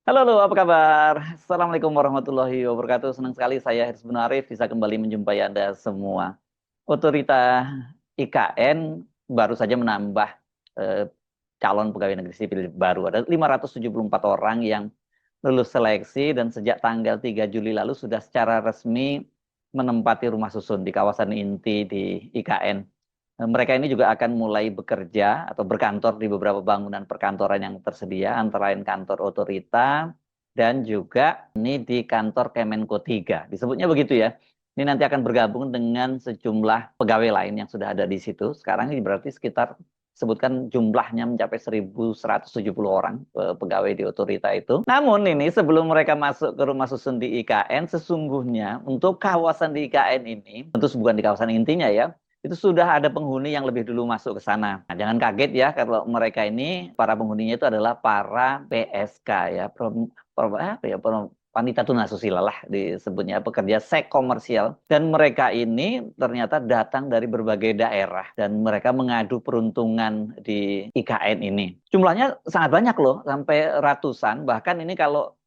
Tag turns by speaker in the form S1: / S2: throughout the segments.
S1: Halo, halo, apa kabar? Assalamualaikum warahmatullahi wabarakatuh. Senang sekali saya Haris bin Arif bisa kembali menjumpai Anda semua. Otorita IKN baru saja menambah eh, calon pegawai negeri sipil baru. Ada 574 orang yang lulus seleksi dan sejak tanggal 3 Juli lalu sudah secara resmi menempati rumah susun di kawasan inti di IKN. Mereka ini juga akan mulai bekerja atau berkantor di beberapa bangunan perkantoran yang tersedia, antara lain kantor otorita dan juga ini di kantor Kemenko 3. Disebutnya begitu ya. Ini nanti akan bergabung dengan sejumlah pegawai lain yang sudah ada di situ. Sekarang ini berarti sekitar sebutkan jumlahnya mencapai 1.170 orang pegawai di otorita itu. Namun ini sebelum mereka masuk ke rumah susun di IKN, sesungguhnya untuk kawasan di IKN ini, tentu bukan di kawasan intinya ya, itu sudah ada penghuni yang lebih dulu masuk ke sana. Nah, jangan kaget ya kalau mereka ini, para penghuninya itu adalah para PSK ya, wanita tunasusila lah disebutnya, pekerja seks komersial. Dan mereka ini ternyata datang dari berbagai daerah dan mereka mengadu peruntungan di IKN ini. Jumlahnya sangat banyak loh, sampai ratusan. Bahkan ini kalau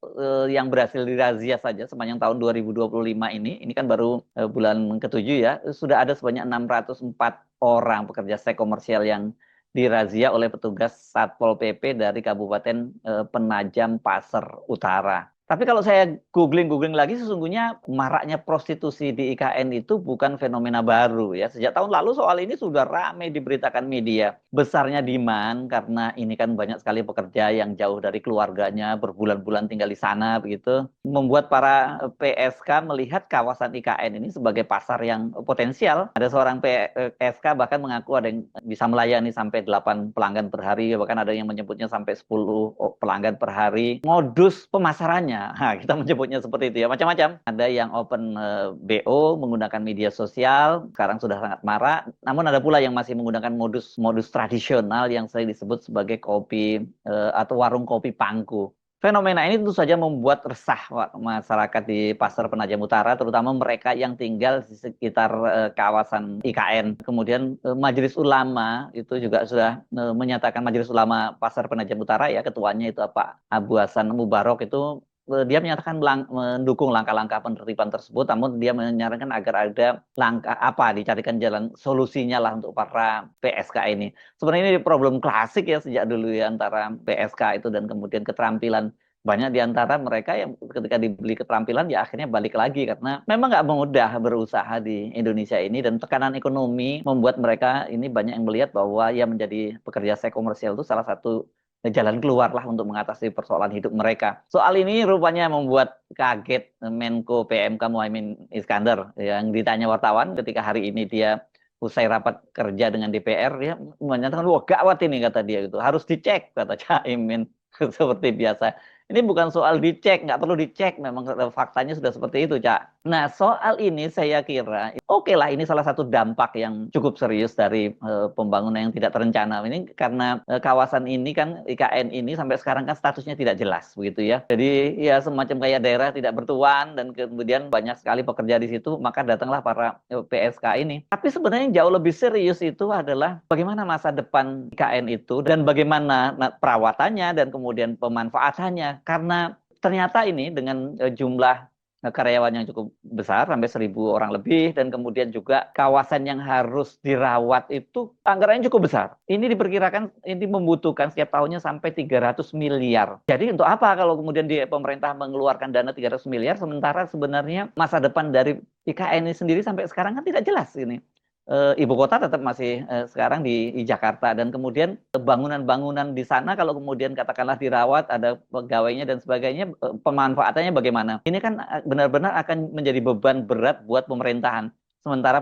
S1: yang berhasil dirazia saja sepanjang tahun 2025 ini kan baru bulan ketujuh ya, sudah ada sebanyak 604 orang pekerja seks komersial yang dirazia oleh petugas Satpol PP dari Kabupaten Penajam Pasir Utara. Tapi kalau saya googling lagi, sesungguhnya maraknya prostitusi di IKN itu bukan fenomena baru ya. Sejak tahun lalu soal ini sudah ramai diberitakan media. Besarnya demand karena ini kan banyak sekali pekerja yang jauh dari keluarganya, berbulan-bulan tinggal di sana begitu. Membuat para PSK melihat kawasan IKN ini sebagai pasar yang potensial. Ada seorang PSK bahkan mengaku ada yang bisa melayani sampai 8 pelanggan per hari, bahkan ada yang menyebutnya sampai 10 pelanggan per hari. Modus pemasarannya, nah, kita menyebutnya seperti itu ya, macam-macam. Ada yang open BO menggunakan media sosial, sekarang sudah sangat marak. Namun ada pula yang masih menggunakan modus tradisional yang sering disebut sebagai kopi atau warung kopi pangku. Fenomena ini tentu saja membuat resah masyarakat di Pasar Penajam Utara, terutama mereka yang tinggal di sekitar kawasan IKN. Kemudian Majelis Ulama itu juga sudah menyatakan, Majelis Ulama Pasar Penajam Utara ya, ketuanya itu Pak Abu Hasan Mubarok itu dia menyatakan mendukung langkah-langkah penertiban tersebut, namun dia menyarankan agar ada langkah apa dicarikan jalan solusinya lah untuk para PSK ini. Sebenarnya ini problem klasik ya sejak dulu ya antara PSK itu dan kemudian keterampilan. Banyak di antara mereka yang ketika dibeli keterampilan ya akhirnya balik lagi karena memang nggak mudah berusaha di Indonesia ini, dan tekanan ekonomi membuat mereka ini banyak yang melihat bahwa ya menjadi pekerja seks komersial itu salah satu jalan keluar lah untuk mengatasi persoalan hidup mereka. Soal ini rupanya membuat kaget Menko PMK Muhaimin Iskandar yang ditanya wartawan ketika hari ini dia usai rapat kerja dengan DPR, dia menyatakan, wah gawat ini kata dia, gitu harus dicek kata Caimin. Seperti biasa, ini bukan soal dicek, nggak perlu dicek, memang faktanya sudah seperti itu, Cak. Nah, soal ini saya kira, oke lah, ini salah satu dampak yang cukup serius dari pembangunan yang tidak terencana. Ini karena kawasan ini kan, IKN ini sampai sekarang kan statusnya tidak jelas, begitu ya. Jadi ya semacam kayak daerah tidak bertuan, dan kemudian banyak sekali pekerja di situ, maka datanglah para PSK ini. Tapi sebenarnya yang jauh lebih serius itu adalah bagaimana masa depan IKN itu, dan bagaimana perawatannya, dan kemudian pemanfaatannya. Karena ternyata ini dengan jumlah karyawan yang cukup besar, sampai 1.000 orang lebih, dan kemudian juga kawasan yang harus dirawat itu anggarannya cukup besar. Ini diperkirakan ini membutuhkan setiap tahunnya sampai 300 miliar. Jadi untuk apa kalau kemudian pemerintah mengeluarkan dana 300 miliar, sementara sebenarnya masa depan dari IKN ini sendiri sampai sekarang kan tidak jelas ini. Ibu kota tetap masih sekarang di Jakarta, dan kemudian bangunan-bangunan di sana kalau kemudian katakanlah dirawat, ada pegawainya dan sebagainya, pemanfaatannya bagaimana? Ini kan benar-benar akan menjadi beban berat buat pemerintahan. Sementara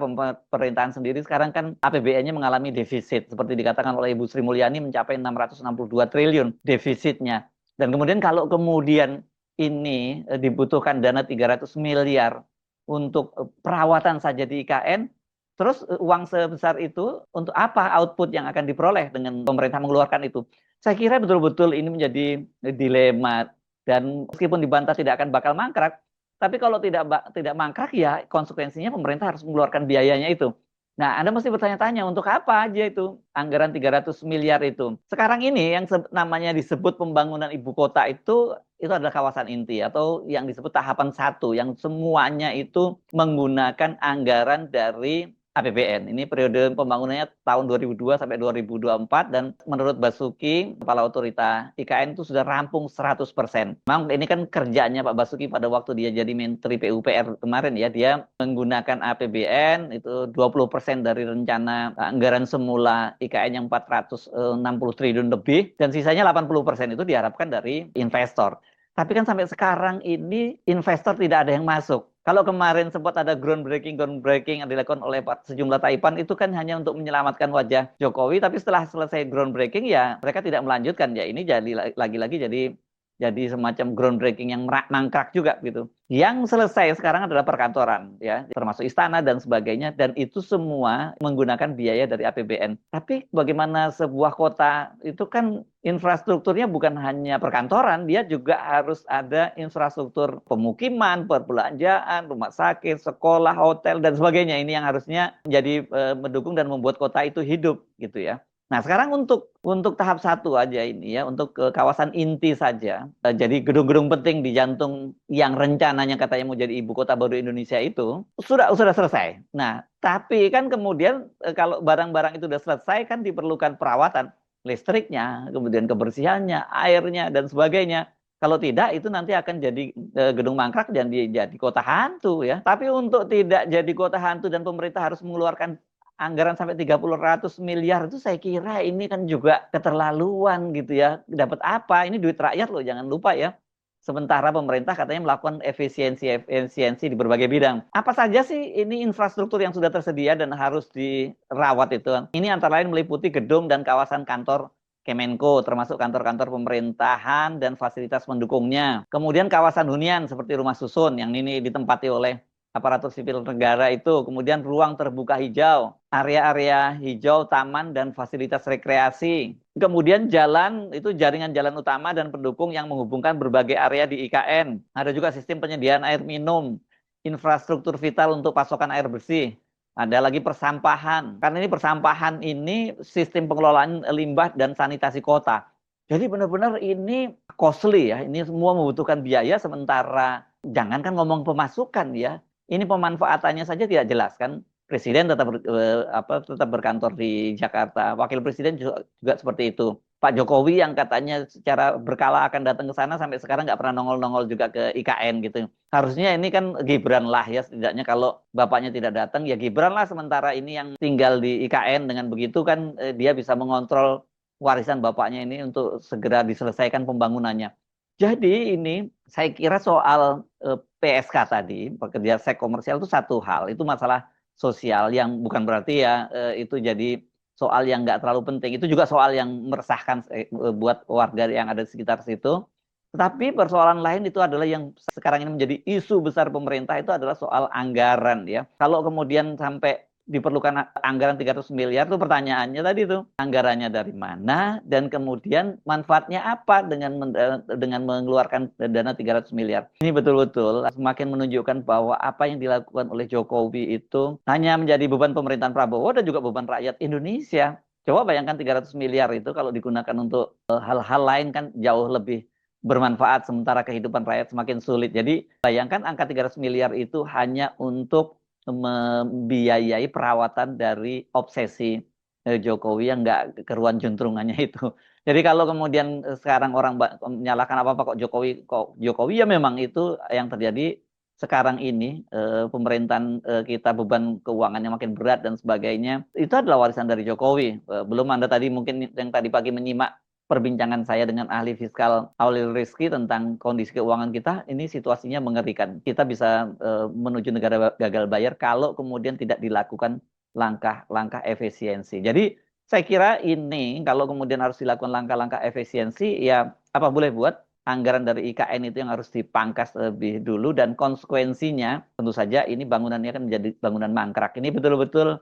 S1: pemerintahan sendiri sekarang kan APBN-nya mengalami defisit, seperti dikatakan oleh Ibu Sri Mulyani mencapai 662 triliun defisitnya. Dan kemudian kalau kemudian ini dibutuhkan dana 300 miliar untuk perawatan saja di IKN, terus uang sebesar itu untuk apa output yang akan diperoleh dengan pemerintah mengeluarkan itu? Saya kira betul-betul ini menjadi dilema, dan meskipun dibantah tidak akan bakal mangkrak, tapi kalau tidak mangkrak ya konsekuensinya pemerintah harus mengeluarkan biayanya itu. Nah, Anda mesti bertanya-tanya untuk apa aja itu anggaran 300 miliar itu. Sekarang ini yang namanya disebut pembangunan ibu kota itu adalah kawasan inti atau yang disebut tahapan satu yang semuanya itu menggunakan anggaran dari APBN. Ini periode pembangunannya tahun 2002 sampai 2024 dan menurut Basuki, Kepala Otorita IKN itu sudah rampung 100%. Memang ini kan kerjanya Pak Basuki pada waktu dia jadi Menteri PUPR kemarin ya, dia menggunakan APBN itu 20% dari rencana anggaran semula IKN yang 460 triliun lebih dan sisanya 80% itu diharapkan dari investor. Tapi kan sampai sekarang ini investor tidak ada yang masuk. Kalau kemarin sempat ada groundbreaking yang dilakukan oleh sejumlah Taipan itu kan hanya untuk menyelamatkan wajah Jokowi, tapi setelah selesai groundbreaking ya mereka tidak melanjutkan ya ini jadi lagi-lagi jadi semacam groundbreaking yang mangkrak juga gitu. Yang selesai sekarang adalah perkantoran ya, termasuk istana dan sebagainya dan itu semua menggunakan biaya dari APBN. Tapi bagaimana sebuah kota itu kan infrastrukturnya bukan hanya perkantoran, dia juga harus ada infrastruktur pemukiman, perbelanjaan, rumah sakit, sekolah, hotel dan sebagainya. Ini yang harusnya menjadi mendukung dan membuat kota itu hidup gitu ya. Nah, sekarang untuk tahap satu aja ini ya, untuk kawasan inti saja. Jadi gedung-gedung penting di jantung yang rencananya katanya mau jadi ibu kota baru Indonesia itu sudah selesai. Nah, tapi kan kemudian kalau barang-barang itu sudah selesai kan diperlukan perawatan listriknya, kemudian kebersihannya, airnya dan sebagainya. Kalau tidak itu nanti akan jadi gedung mangkrak dan jadi kota hantu ya. Tapi untuk tidak jadi kota hantu dan pemerintah harus mengeluarkan anggaran sampai 30 miliar itu saya kira ini kan juga keterlaluan gitu ya. Dapat apa? Ini duit rakyat loh, jangan lupa ya. Sementara pemerintah katanya melakukan efisiensi di berbagai bidang. Apa saja sih ini infrastruktur yang sudah tersedia dan harus dirawat itu? Ini antara lain meliputi gedung dan kawasan kantor Kemenko, termasuk kantor-kantor pemerintahan dan fasilitas pendukungnya. Kemudian kawasan hunian seperti rumah susun yang ini ditempati oleh aparatur sipil negara itu. Kemudian ruang terbuka hijau, area-area hijau, taman, dan fasilitas rekreasi. Kemudian jalan, itu jaringan jalan utama dan pendukung yang menghubungkan berbagai area di IKN. Ada juga sistem penyediaan air minum, infrastruktur vital untuk pasokan air bersih. Ada lagi persampahan. Karena ini persampahan ini sistem pengelolaan limbah dan sanitasi kota. Jadi benar-benar ini costly ya. Ini semua membutuhkan biaya sementara jangankan ngomong pemasukan ya. Ini pemanfaatannya saja tidak jelas kan. Presiden tetap berkantor di Jakarta. Wakil Presiden juga seperti itu. Pak Jokowi yang katanya secara berkala akan datang ke sana sampai sekarang nggak pernah nongol-nongol juga ke IKN gitu. Harusnya ini kan Gibran lah ya setidaknya kalau bapaknya tidak datang ya Gibran lah sementara ini yang tinggal di IKN dengan begitu kan dia bisa mengontrol warisan bapaknya ini untuk segera diselesaikan pembangunannya. Jadi ini saya kira soal PSK tadi, pekerja seks komersial itu satu hal, itu masalah sosial yang bukan berarti ya itu jadi soal yang nggak terlalu penting. Itu juga soal yang meresahkan buat warga yang ada di sekitar situ. Tetapi persoalan lain itu adalah yang sekarang ini menjadi isu besar pemerintah itu adalah soal anggaran ya. Kalau kemudian sampai diperlukan anggaran 300 miliar itu pertanyaannya tadi tuh anggarannya dari mana dan kemudian manfaatnya apa dengan mengeluarkan dana 300 miliar. Ini betul-betul semakin menunjukkan bahwa apa yang dilakukan oleh Jokowi itu hanya menjadi beban pemerintahan Prabowo dan juga beban rakyat Indonesia. Coba bayangkan 300 miliar itu kalau digunakan untuk hal-hal lain kan jauh lebih bermanfaat sementara kehidupan rakyat semakin sulit. Jadi bayangkan angka 300 miliar itu hanya untuk membiayai perawatan dari obsesi Jokowi yang nggak keruan juntrungannya itu. Jadi kalau kemudian sekarang orang menyalahkan apa-apa kok Jokowi ya memang itu yang terjadi sekarang ini pemerintahan kita beban keuangannya makin berat dan sebagainya itu adalah warisan dari Jokowi. Belum Anda tadi mungkin yang tadi pagi menyimak perbincangan saya dengan ahli fiskal Aurel Rizky tentang kondisi keuangan kita, ini situasinya mengerikan. Kita bisa menuju negara gagal bayar kalau kemudian tidak dilakukan langkah-langkah efisiensi. Jadi saya kira ini kalau kemudian harus dilakukan langkah-langkah efisiensi, ya apa boleh buat anggaran dari IKN itu yang harus dipangkas lebih dulu dan konsekuensinya tentu saja ini bangunannya kan menjadi bangunan mangkrak. Ini betul-betul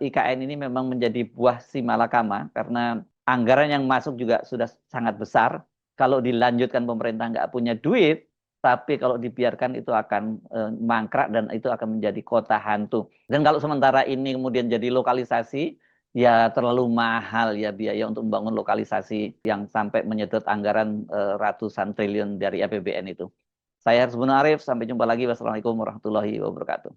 S1: IKN ini memang menjadi buah si malakama karena anggaran yang masuk juga sudah sangat besar. Kalau dilanjutkan pemerintah nggak punya duit, tapi kalau dibiarkan itu akan mangkrak dan itu akan menjadi kota hantu. Dan kalau sementara ini kemudian jadi lokalisasi, ya terlalu mahal ya biaya untuk membangun lokalisasi yang sampai menyedot anggaran ratusan triliun dari APBN itu. Saya Harus Arif, sampai jumpa lagi. Wassalamualaikum warahmatullahi wabarakatuh.